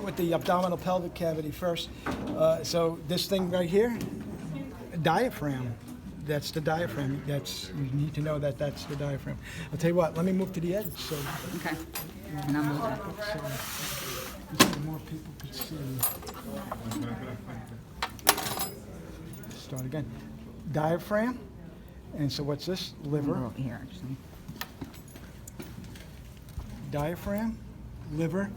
with the abdominal pelvic cavity first. So this thing right here, diaphragm. That's the diaphragm. You need to know that that's the diaphragm. I'll tell you what. Let me move to the edge so Okay. And I'm moving. so more people could see. Start again. Diaphragm. And so what's this? Liver. Over here, actually. Diaphragm, liver,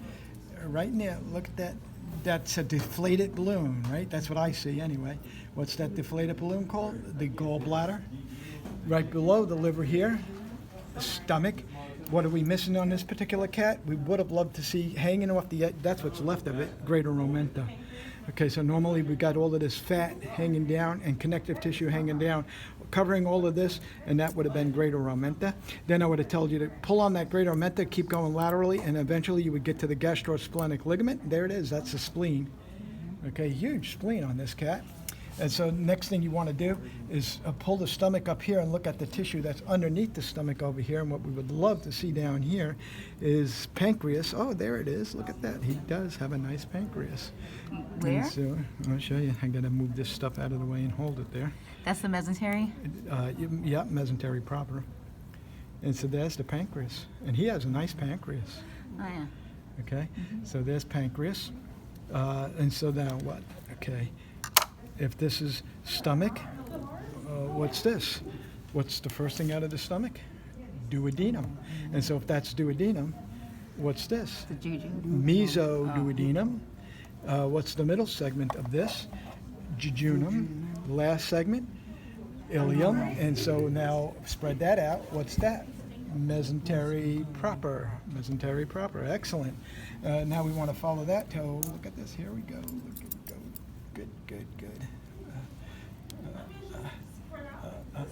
right now, look at that. That's a deflated balloon, right? That's what I see anyway. What's that deflated balloon called? The gallbladder. Right below the liver here, the stomach. What are we missing on this particular cat? We would have loved to see hanging off the edge, that's what's left of it, greater romenta. Okay, so normally we got all of this fat hanging down and connective tissue hanging down, covering all of this, and that would have been greater romenta. Then I would have told you to pull on that greater romenta, keep going laterally, and eventually you would get to the gastrosplenic ligament. There it is, that's the spleen. Okay, huge spleen on this cat. And so next thing you want to do is pull the stomach up here and look at the tissue that's underneath the stomach over here. And what we would love to see down here is pancreas. Oh, there it is. Look at that. He does have a nice pancreas. Where? And so I'll show you. I got to move this stuff out of the way and hold it there. That's the mesentery? Yeah, mesentery proper. And so there's the pancreas. And he has a nice pancreas. Oh, yeah. Okay, so there's pancreas. And so now what? Okay. If this is stomach, what's this? What's the first thing out of the stomach? Duodenum. And so if that's duodenum, what's this? The juju. Mesoduodenum. What's the middle segment of this? Jejunum. Last segment, ileum. And so now spread that out. What's that? Mesentery proper. Mesentery proper. Excellent. Now we want to follow that toe. Look at this. Here we go. Good.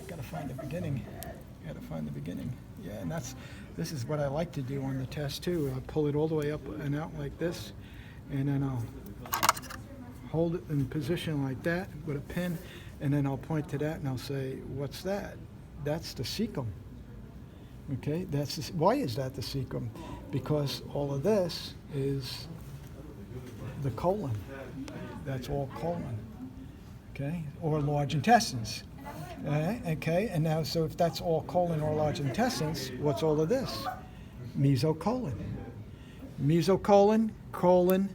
Gotta find the beginning. Yeah, and this is what I like to do on the test too. I'll pull it all the way up and out like this, and then I'll hold it in position like that with a pin, and then I'll point to that and I'll say, what's that? That's the cecum. Okay, why is that the cecum? Because all of this is the colon. That's all colon, okay, or large intestines. Okay, and now, so if that's all colon or large intestines, what's all of this? Mesocolon. Mesocolon, colon,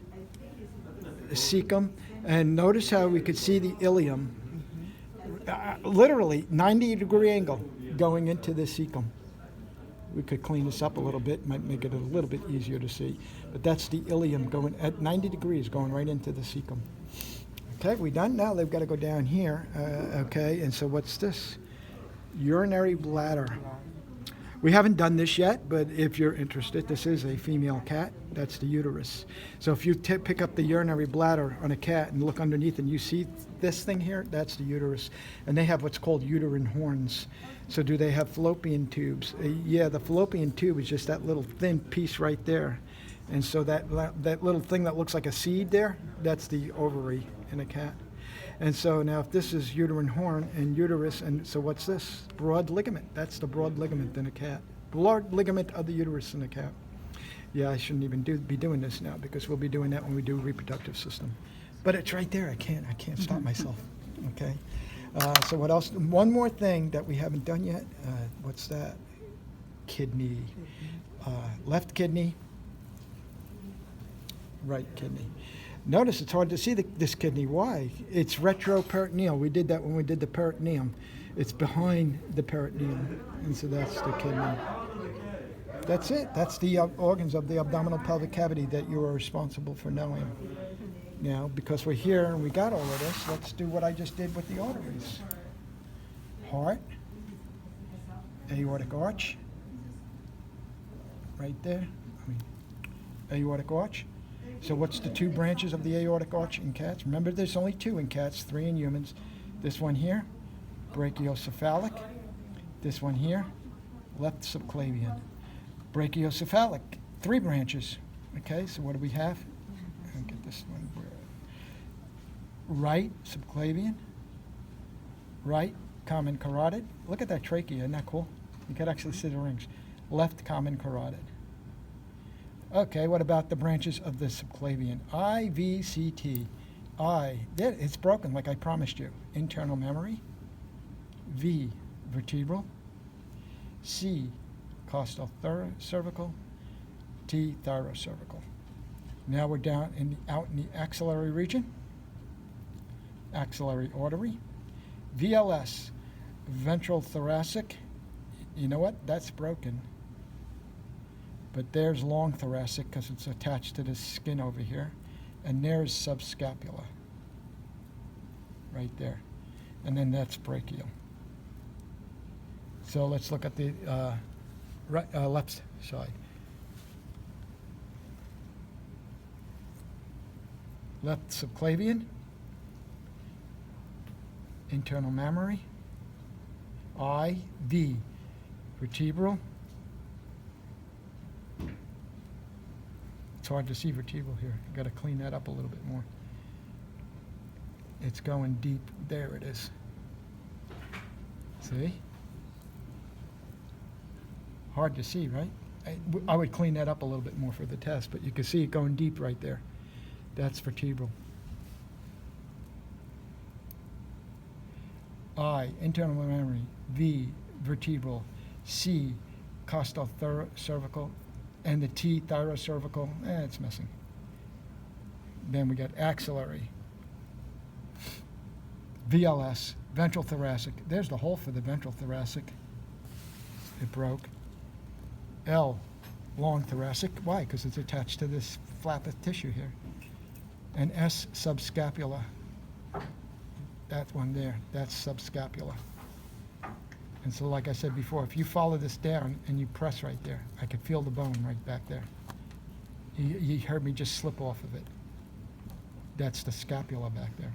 cecum, and notice how we could see the ileum, literally 90-degree angle going into the cecum. We could clean this up a little bit, might make it a little bit easier to see, but that's the ileum going at 90 degrees, going right into the cecum. Okay, we done? Now they've got to go down here. Okay, and so what's this? Urinary bladder. We haven't done this yet, but if you're interested, this is a female cat. That's the uterus. So if you pick up the urinary bladder on a cat and look underneath and you see this thing here, that's the uterus. And they have what's called uterine horns. So do they have fallopian tubes? Yeah, the fallopian tube is just that little thin piece right there. And so that little thing that looks like a seed there, that's the ovary in a cat. And so now if this is uterine horn and uterus, and so what's this? Broad ligament. That's the broad ligament in a cat. Broad ligament of the uterus in a cat. Yeah, I shouldn't even be doing this now because we'll be doing that when we do reproductive system. But it's right there. I can't stop myself. Okay. So what else? One more thing that we haven't done yet. What's that? Kidney. Left kidney. Right kidney. Notice it's hard to see this kidney. Why? It's retroperitoneal. We did that when we did the peritoneum. It's behind the peritoneum, and so that's the kidney. That's it. That's the organs of the abdominal pelvic cavity that you are responsible for knowing. Now, because we're here and we got all of this, let's do what I just did with the arteries. Heart, aortic arch, right there. Aortic arch. So what's the two branches of the aortic arch in cats? Remember, there's only two in cats, three in humans. This one here, brachiocephalic. This one here, left subclavian. Brachiocephalic, three branches. Okay, so what do we have? I'll get this one. Right subclavian, right common carotid. Look at that trachea, isn't that cool? You could actually see the rings. Left common carotid. Okay, what about the branches of the subclavian? I, V, C, T. I, there, it's broken like I promised you. Internal memory. V, vertebral. C, costal cervical. T, thyrocervical. Now we're down out in the axillary region. Axillary artery. VLS, ventral thoracic. You know what? That's broken. But there's long thoracic because it's attached to this skin over here. And there's subscapula. Right there. And then that's brachial. So let's look at the left side. Left subclavian. Internal mammary. I, V, vertebral. It's hard to see vertebral here. I've got to clean that up a little bit more. It's going deep. There it is. See? Hard to see, right? I would clean that up a little bit more for the test, but you can see it going deep right there. That's vertebral. I, internal mammary. V, vertebral. C, costal cervical. And the T, thyrocervical. It's missing. Then we got axillary. VLS, ventral thoracic. There's the hole for the ventral thoracic. It broke. L, long thoracic. Why? Because it's attached to this flap of tissue here. And S, subscapula. That one there, that's subscapula. And so like I said before, if you follow this down and you press right there, I could feel the bone right back there. You heard me just slip off of it. That's the scapula back there.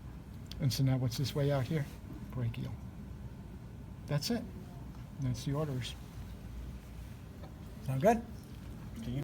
And so now what's this way out here? Brachial. That's it. That's the arteries. Sound good?